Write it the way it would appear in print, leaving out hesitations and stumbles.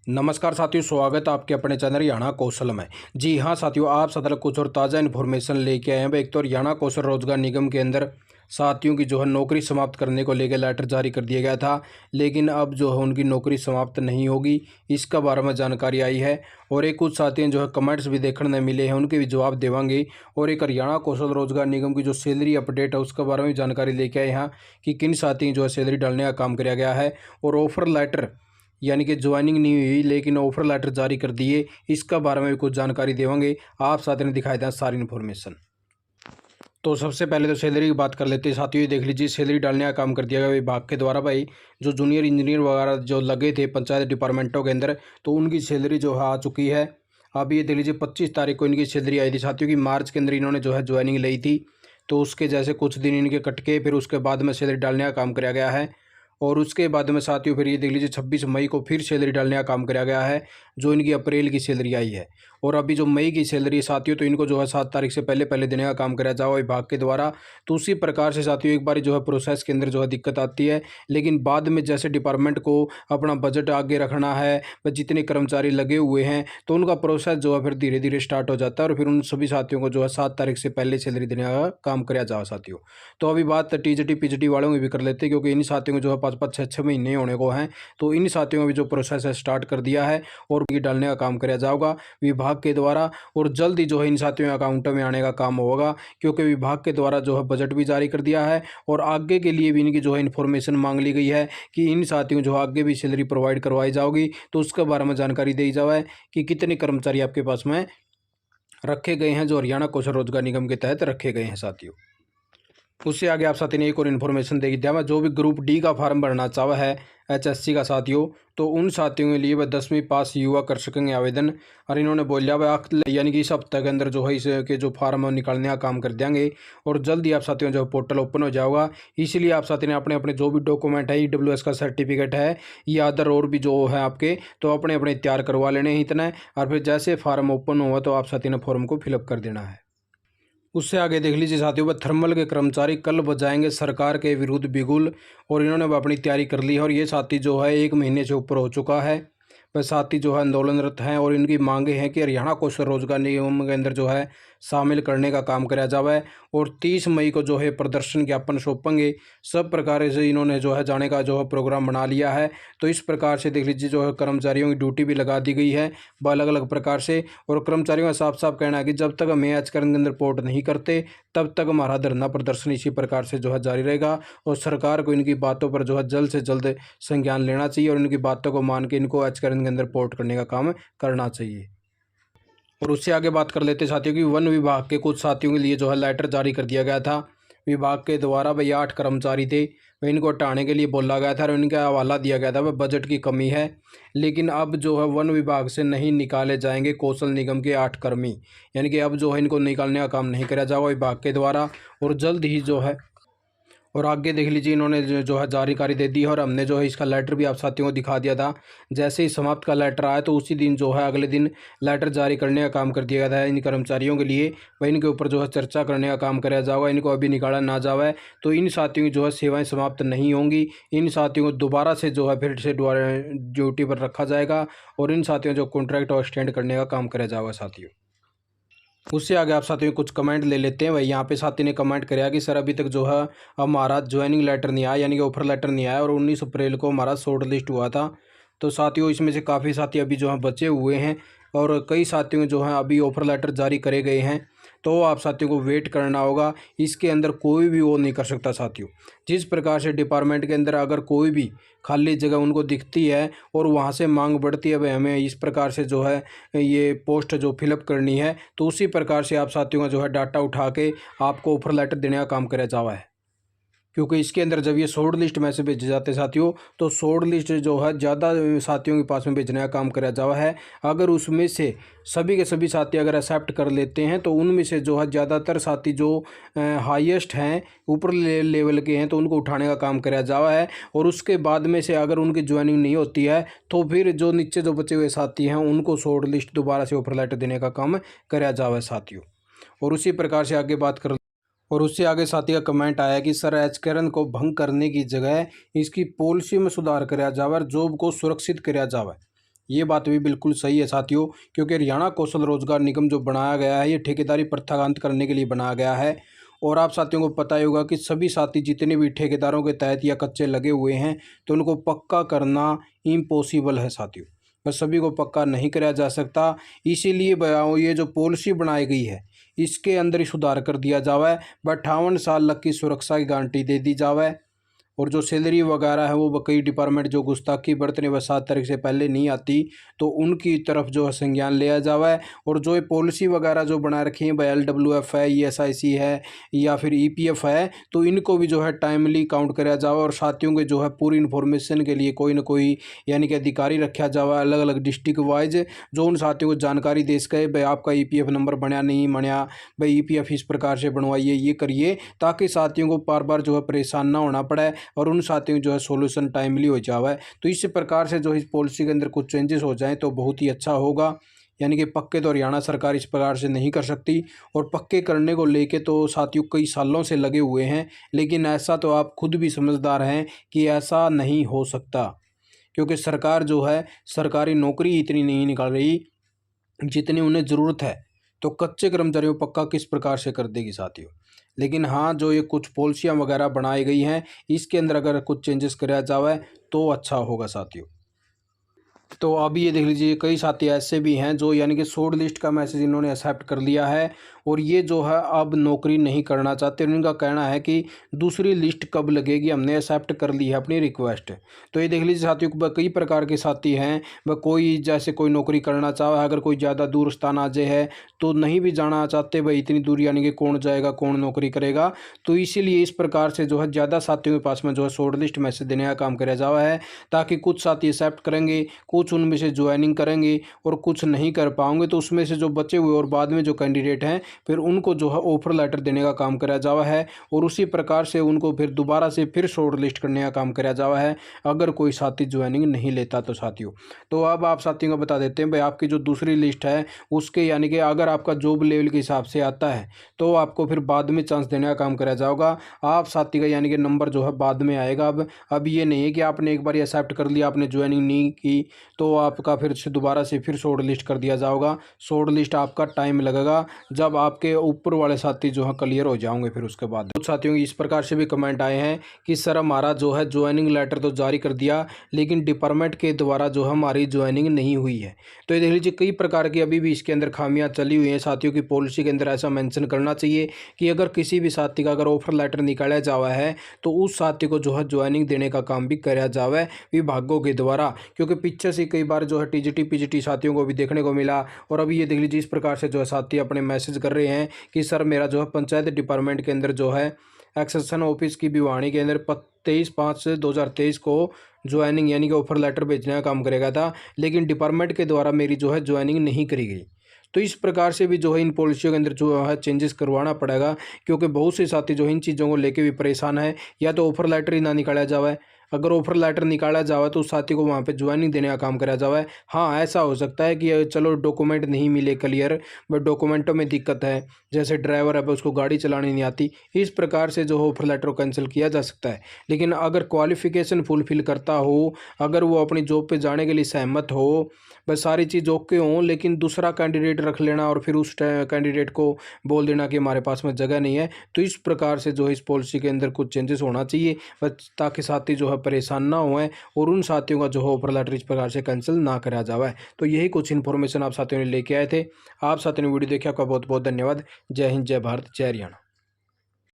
नमस्कार साथियों, स्वागत है आपके अपने चैनल हरियाणा कौशल में। जी हाँ साथियों, आप साथ कुछ और ताज़ा इन्फॉर्मेशन लेके आए हैं। एक तो हरियाणा कौशल रोजगार निगम के अंदर साथियों की जो है नौकरी समाप्त करने को लेकर लेटर जारी कर दिया गया था, लेकिन अब जो है उनकी नौकरी समाप्त नहीं होगी, इसका बारे में जानकारी आई है। और एक कुछ साथियों जो है कमेंट्स भी देखने मिले हैं, उनके भी जवाब देवांगे। और एक हरियाणा कौशल रोजगार निगम की जो सैलरी अपडेट है उसके बारे में जानकारी लेके आए हैं कि किन साथियों जो है सैलरी डालने का काम किया गया है। और ऑफर लेटर यानी कि ज्वाइनिंग नहीं हुई लेकिन ऑफर लेटर जारी कर दिए, इसका बारे में भी कुछ जानकारी देंगे। आप साथ में दिखाई दें सारी इन्फॉर्मेशन। तो सबसे पहले तो सैलरी की बात कर लेते हैं साथियों। ये देख लीजिए, सैलरी डालने का काम कर दिया गया विभाग के द्वारा। भाई जो जूनियर इंजीनियर वगैरह जो लगे थे पंचायत डिपार्टमेंटों के अंदर, तो उनकी सैलरी जो है आ चुकी है। अब ये देख लीजिए 25 तारीख को इनकी सैलरी आई थी साथियों की। मार्च के अंदर इन्होंने जो है ज्वाइनिंग ली थी, तो उसके जैसे कुछ दिन इनके कट के फिर उसके बाद में सैलरी डालने का काम किया गया है। और उसके बाद में साथियों फिर ये देख लीजिए 26 मई को फिर सैलरी डालने का काम किया गया है, जो इनकी अप्रैल की सैलरी आई है। और अभी जो मई की सैलरी है साथियों, तो इनको जो है 7 तारीख से पहले पहले देने का काम कराया जाओ विभाग के द्वारा। तो उसी प्रकार से साथियों एक बार जो है प्रोसेस के अंदर जो है दिक्कत आती है, लेकिन बाद में जैसे डिपार्टमेंट को अपना बजट आगे रखना है, व जितने कर्मचारी लगे हुए हैं, तो उनका प्रोसेस जो है फिर धीरे धीरे स्टार्ट हो जाता है। और फिर उन सभी साथियों को जो है 7 तारीख से पहले सैलरी देने का काम कराया जाओ साथियों। तो अभी बात टीजीटी पीजीटी वालों की भी कर लेते हैं, क्योंकि इन साथियों को जो है 5-5 6-6 महीने होने को हैं। तो इन साथियों का भी जो प्रोसेस है स्टार्ट कर दिया है और ये डालने का काम कराया जाएगा विभाग के द्वारा। और जल्द ही जो है इन साथियों के अकाउंट में आने का काम होगा, क्योंकि विभाग के द्वारा जो है बजट भी जारी कर दिया है। और आगे के लिए भी इनकी जो है इन्फॉर्मेशन मांग ली गई है कि इन साथियों जो आगे भी सैलरी प्रोवाइड करवाई जाएगी। तो उसके बारे में जानकारी दी जाए कि कितने कर्मचारी आपके पास में रखे गए हैं, जो हरियाणा कौशल रोजगार निगम के तहत रखे गए हैं साथियों। उससे आगे आप साथी ने एक और इन्फॉर्मेशन देगी दिया, जो भी ग्रुप डी का फार्म भरना चाहा है एचएससी का साथियों, तो उन साथियों के लिए वह 10वीं पास युवा कर सकेंगे आवेदन। और इन्होंने बोलिया वह यानी कि इस हफ्ते के अंदर जो है इसके जो फार्म निकालने का काम कर देंगे। और जल्द ही आप साथियों जो पोर्टल ओपन हो जाएगा, इसलिए आप साथी ने अपने अपने जो भी डॉक्यूमेंट है, ईडब्ल्यूएस का सर्टिफिकेट है या अदर और भी जो है आपके, तो अपने अपने तैयार करवा लेने ही इतना है। और फिर जैसे फार्म ओपन हुआ तो आप साथी ने फॉर्म को फिलअप कर देना है। उससे आगे देख लीजिए साथियों, वह थर्मल के कर्मचारी कल बजाएंगे सरकार के विरुद्ध बिगुल। और इन्होंने अपनी तैयारी कर ली है। और ये साथी जो है 1 महीने से ऊपर हो चुका है, वह साथी जो है आंदोलनरत हैं। और इनकी मांगे हैं कि हरियाणा कौशल रोजगार निगम के अंदर जो है शामिल करने का काम कराया जाए। और 30 मई को जो है प्रदर्शन ज्ञापन सौंपेंगे। सब प्रकार से इन्होंने जो है जाने का जो है प्रोग्राम बना लिया है। तो इस प्रकार से देख लीजिए जो है कर्मचारियों की ड्यूटी भी लगा दी गई है अलग अलग प्रकार से। और कर्मचारियों का साफ साफ कहना है कि जब तक हमें आचरण के अंदर रिपोर्ट नहीं करते, तब तक हमारा धरना प्रदर्शन इसी प्रकार से जो है जारी रहेगा। और सरकार को इनकी बातों पर जो है जल्द से जल्द संज्ञान लेना चाहिए और इनकी बातों को मान के इनको आचरण के अंदर रिपोर्ट करने का काम करना चाहिए। और उससे आगे बात कर लेते साथियों की वन विभाग के कुछ साथियों के लिए जो है लेटर जारी कर दिया गया था विभाग के द्वारा। भाई 8 कर्मचारी थे, वह इनको हटाने के लिए बोला गया था और इनका हवाला दिया गया था वह बजट की कमी है। लेकिन अब जो है वन विभाग से नहीं निकाले जाएंगे कौशल निगम के 8 कर्मी, यानी कि अब जो है इनको निकालने का काम नहीं कराया जाएगा विभाग के द्वारा। और जल्द ही जो है, और आगे देख लीजिए इन्होंने जो है जानकारी दे दी है। और हमने जो है इसका लेटर भी आप साथियों को दिखा दिया था। जैसे ही समाप्त का लेटर आया तो उसी दिन जो है अगले दिन लेटर जारी करने का काम कर दिया गया था इन कर्मचारियों के लिए। वह इनके ऊपर जो है चर्चा करने का काम कराया जाएगा, इनको अभी निकाला ना जाए। तो इन साथियों की जो है सेवाएं समाप्त नहीं होंगी, इन साथियों को दोबारा से जो है फिर से ड्यूटी पर रखा जाएगा। और इन साथियों जो कॉन्ट्रैक्ट और एक्सटेंड करने का काम कराया जाएगा साथियों। उससे आगे आप साथियों कुछ कमेंट ले लेते हैं। वही यहाँ पे साथी ने कमेंट कराया कि सर अभी तक जो है हमारा ज्वाइनिंग लेटर नहीं आया, यानी कि ऑफर लेटर नहीं आया। और 19 अप्रैल को हमारा शॉर्ट लिस्ट हुआ था। तो साथियों इसमें से काफ़ी साथी अभी जो है बचे हुए हैं और कई साथियों जो हैं अभी ऑफर लेटर जारी करे गए हैं। तो आप साथियों को वेट करना होगा, इसके अंदर कोई भी वो नहीं कर सकता साथियों। जिस प्रकार से डिपार्टमेंट के अंदर अगर कोई भी खाली जगह उनको दिखती है और वहाँ से मांग बढ़ती है, भाई हमें इस प्रकार से जो है ये पोस्ट जो फिलअप करनी है, तो उसी प्रकार से आप साथियों का जो है डाटा उठा के आपको ऑफर लेटर देने का काम कराया जावा है। क्योंकि इसके अंदर जब ये शॉर्ट लिस्ट में से भेजे जाते हैं साथियों, तो शॉर्ट लिस्ट जो है ज़्यादा साथियों के पास में भेजने का काम कराया जावा है। अगर उसमें से सभी के सभी साथी अगर एक्सेप्ट कर लेते हैं, तो उनमें से जो है ज़्यादातर साथी जो हाईएस्ट हैं, ऊपर लेवल के हैं, तो उनको उठाने का काम कराया जावा है। और उसके बाद में से अगर उनकी ज्वाइनिंग नहीं होती है, तो फिर जो नीचे जो बचे हुए साथी हैं उनको शॉर्ट लिस्ट दोबारा से ऑफर लेटर देने का काम कराया जावा है साथियों। और उसी प्रकार से आगे बात कर, और उससे आगे साथी का कमेंट आया कि सर एचकरण को भंग करने की जगह इसकी पॉलिसी में सुधार कराया जावे और जॉब को सुरक्षित कराया जावे। ये बात भी बिल्कुल सही है साथियों, क्योंकि हरियाणा कौशल रोजगार निगम जो बनाया गया है ये ठेकेदारी प्रथा का अंत करने के लिए बनाया गया है। और आप साथियों को पता ही होगा कि सभी साथी जितने भी ठेकेदारों के तहत या कच्चे लगे हुए हैं तो उनको पक्का करना इम्पॉसिबल है साथियों। बस सभी को पक्का नहीं कराया जा सकता, इसीलिए ये जो पॉलिसी बनाई गई है इसके अंदर ही सुधार कर दिया जावे। 58 साल तक की सुरक्षा की गारंटी दे दी जावे। और जो सैलरी वगैरह है वो कई डिपार्टमेंट जो गुस्ताखी बरतने व 7 तारीख से पहले नहीं आती तो उनकी तरफ जो है संज्ञान लिया जावा है। और जो ये पॉलिसी वगैरह जो बना रखी है भाई LWF है, ESIC है या फिर EPF है, तो इनको भी जो है टाइमली काउंट कराया जावा। और साथियों के जो है पूरी इन्फॉर्मेशन के लिए कोई ना कोई यानी कि अधिकारी रखा जावा अलग अलग डिस्ट्रिक्ट वाइज, जो उन साथियों को जानकारी दे सके भाई आपका EPF नंबर बनया नहीं बनया, भाई EPF इस प्रकार से बनवाइए, ये करिए, ताकि साथियों को बार बार जो है परेशान ना होना पड़े और उन साथियों जो है सॉल्यूशन टाइमली हो जावे। तो इस प्रकार से जो इस पॉलिसी के अंदर कुछ चेंजेस हो जाएं तो बहुत ही अच्छा होगा। यानी कि पक्के तो हरियाणा सरकार इस प्रकार से नहीं कर सकती, और पक्के करने को लेके तो साथियों कई सालों से लगे हुए हैं, लेकिन ऐसा तो आप खुद भी समझदार हैं कि ऐसा नहीं हो सकता, क्योंकि सरकार जो है सरकारी नौकरी इतनी नहीं निकाल रही जितनी उन्हें ज़रूरत है। तो कच्चे कर्मचारियों को पक्का किस प्रकार से कर देगी साथियों। लेकिन हाँ, जो ये कुछ पॉलिसियाँ वगैरह बनाई गई हैं इसके अंदर अगर कुछ चेंजेस कराया जाए तो अच्छा होगा साथियों। तो अभी ये देख लीजिए कई साथी ऐसे भी हैं जो यानी कि शॉर्ट लिस्ट का मैसेज इन्होंने एक्सेप्ट कर लिया है और ये जो है अब नौकरी नहीं करना चाहते। उनका कहना है कि दूसरी लिस्ट कब लगेगी, हमने एक्सेप्ट कर ली है अपनी रिक्वेस्ट। तो ये देख लीजिए साथियों कई प्रकार के साथी हैं, वह कोई जैसे कोई नौकरी करना चाहे, अगर कोई ज़्यादा दूर स्थान आ जाए है तो नहीं भी जाना चाहते भाई इतनी दूर, यानी कि कौन जाएगा कौन नौकरी करेगा। तो इसीलिए इस प्रकार से जो है ज़्यादा साथियों के पास में जो है शॉर्ट लिस्ट मैसेज देने का काम किया जावा है, ताकि कुछ साथी एक्सेप्ट करेंगे, कुछ उनमें से ज्वाइनिंग करेंगे और कुछ नहीं कर पाएंगे। तो उसमें से जो बचे हुए और बाद में जो कैंडिडेट हैं फिर उनको जो है ऑफर लेटर देने का काम कराया जावा है, और उसी प्रकार से उनको फिर दोबारा से फिर शॉर्ट लिस्ट करने का काम कराया जावा है अगर कोई साथी ज्वाइनिंग नहीं लेता तो साथियों। तो अब आप साथियों को बता देते हैं भाई आपकी जो दूसरी लिस्ट है उसके यानी कि अगर आपका जॉब लेवल के हिसाब से आता है तो आपको फिर बाद में चांस देने का काम कराया जाएगा। आप साथी का यानी कि नंबर जो है बाद में आएगा। अब ये नहीं है कि आपने एक बार एक्सेप्ट कर लिया, आपने ज्वाइनिंग नहीं की तो आपका फिर से दोबारा से फिर शॉर्ट लिस्ट कर दिया जाएगा। शॉर्ट लिस्ट आपका टाइम लगेगा जब आपके ऊपर वाले साथी जो है क्लियर हो जाएंगे। फिर उसके बाद कुछ साथियों की इस प्रकार से भी कमेंट आए हैं कि सर हमारा जो है ज्वाइनिंग लेटर तो जारी कर दिया लेकिन डिपार्टमेंट के द्वारा जो हमारी ज्वाइनिंग नहीं हुई है। तो ये देख लीजिए कई प्रकार की अभी भी इसके अंदर खामियां चली हुई हैं साथियों की। पॉलिसी के अंदर ऐसा मेंशन करना चाहिए कि अगर किसी भी साथी का अगर ऑफर लेटर निकाला जावा है तो उस साथी को जो है ज्वाइनिंग देने का काम भी कराया जावे विभागों के द्वारा, क्योंकि पीछे से कई बार जो है TGT PGT साथियों को भी देखने को मिला। और अभी ये देख लीजिए इस प्रकार से जो है साथी अपने मैसेज कर रहे हैं कि सर मेरा जो है पंचायत डिपार्टमेंट के अंदर जो है एक्सेशन ऑफिस की भिवानी के अंदर 23/5/2023 को ज्वाइनिंग यानी कि ऑफर लेटर भेजने का काम करेगा था, लेकिन डिपार्टमेंट के द्वारा मेरी जो है ज्वाइनिंग नहीं करी गई। तो इस प्रकार से भी जो है इन पॉलिसियों के अंदर जो है चेंजेस करवाना पड़ेगा, क्योंकि बहुत से साथी जो इन चीज़ों को लेके भी परेशान है। या तो ऑफर लेटर ही ना निकाला जाए, अगर ऑफर लेटर निकाला जाए तो उस साथी को वहाँ पे ज्वाइनिंग देने का काम करा जाए। हाँ, ऐसा हो सकता है कि चलो डॉक्यूमेंट नहीं मिले क्लियर, बट डॉक्यूमेंटों में दिक्कत है, जैसे ड्राइवर है उसको गाड़ी चलानी नहीं आती, इस प्रकार से जो ऑफर लेटर को कैंसिल किया जा सकता है। लेकिन अगर क्वालिफिकेशन फुलफिल करता हो, अगर वो अपनी जॉब पे जाने के लिए सहमत हो, बस सारी चीज़ ओके हों, लेकिन दूसरा कैंडिडेट रख लेना और फिर उस कैंडिडेट को बोल देना कि हमारे पास में जगह नहीं है, तो इस प्रकार से जो है इस पॉलिसी के अंदर कुछ चेंजेस होना चाहिए बस, ताकि साथी जो है परेशान ना हुए और उन साथियों का जो है ऑफर लेटर इस प्रकार से कैंसिल ना करा जाए। तो यही कुछ इन्फॉर्मेशन आप साथियों ने लेके आए थे। आप साथियों ने वीडियो देखा, आपका बहुत बहुत धन्यवाद। जय हिंद, जय भारत, जय हरियाणा।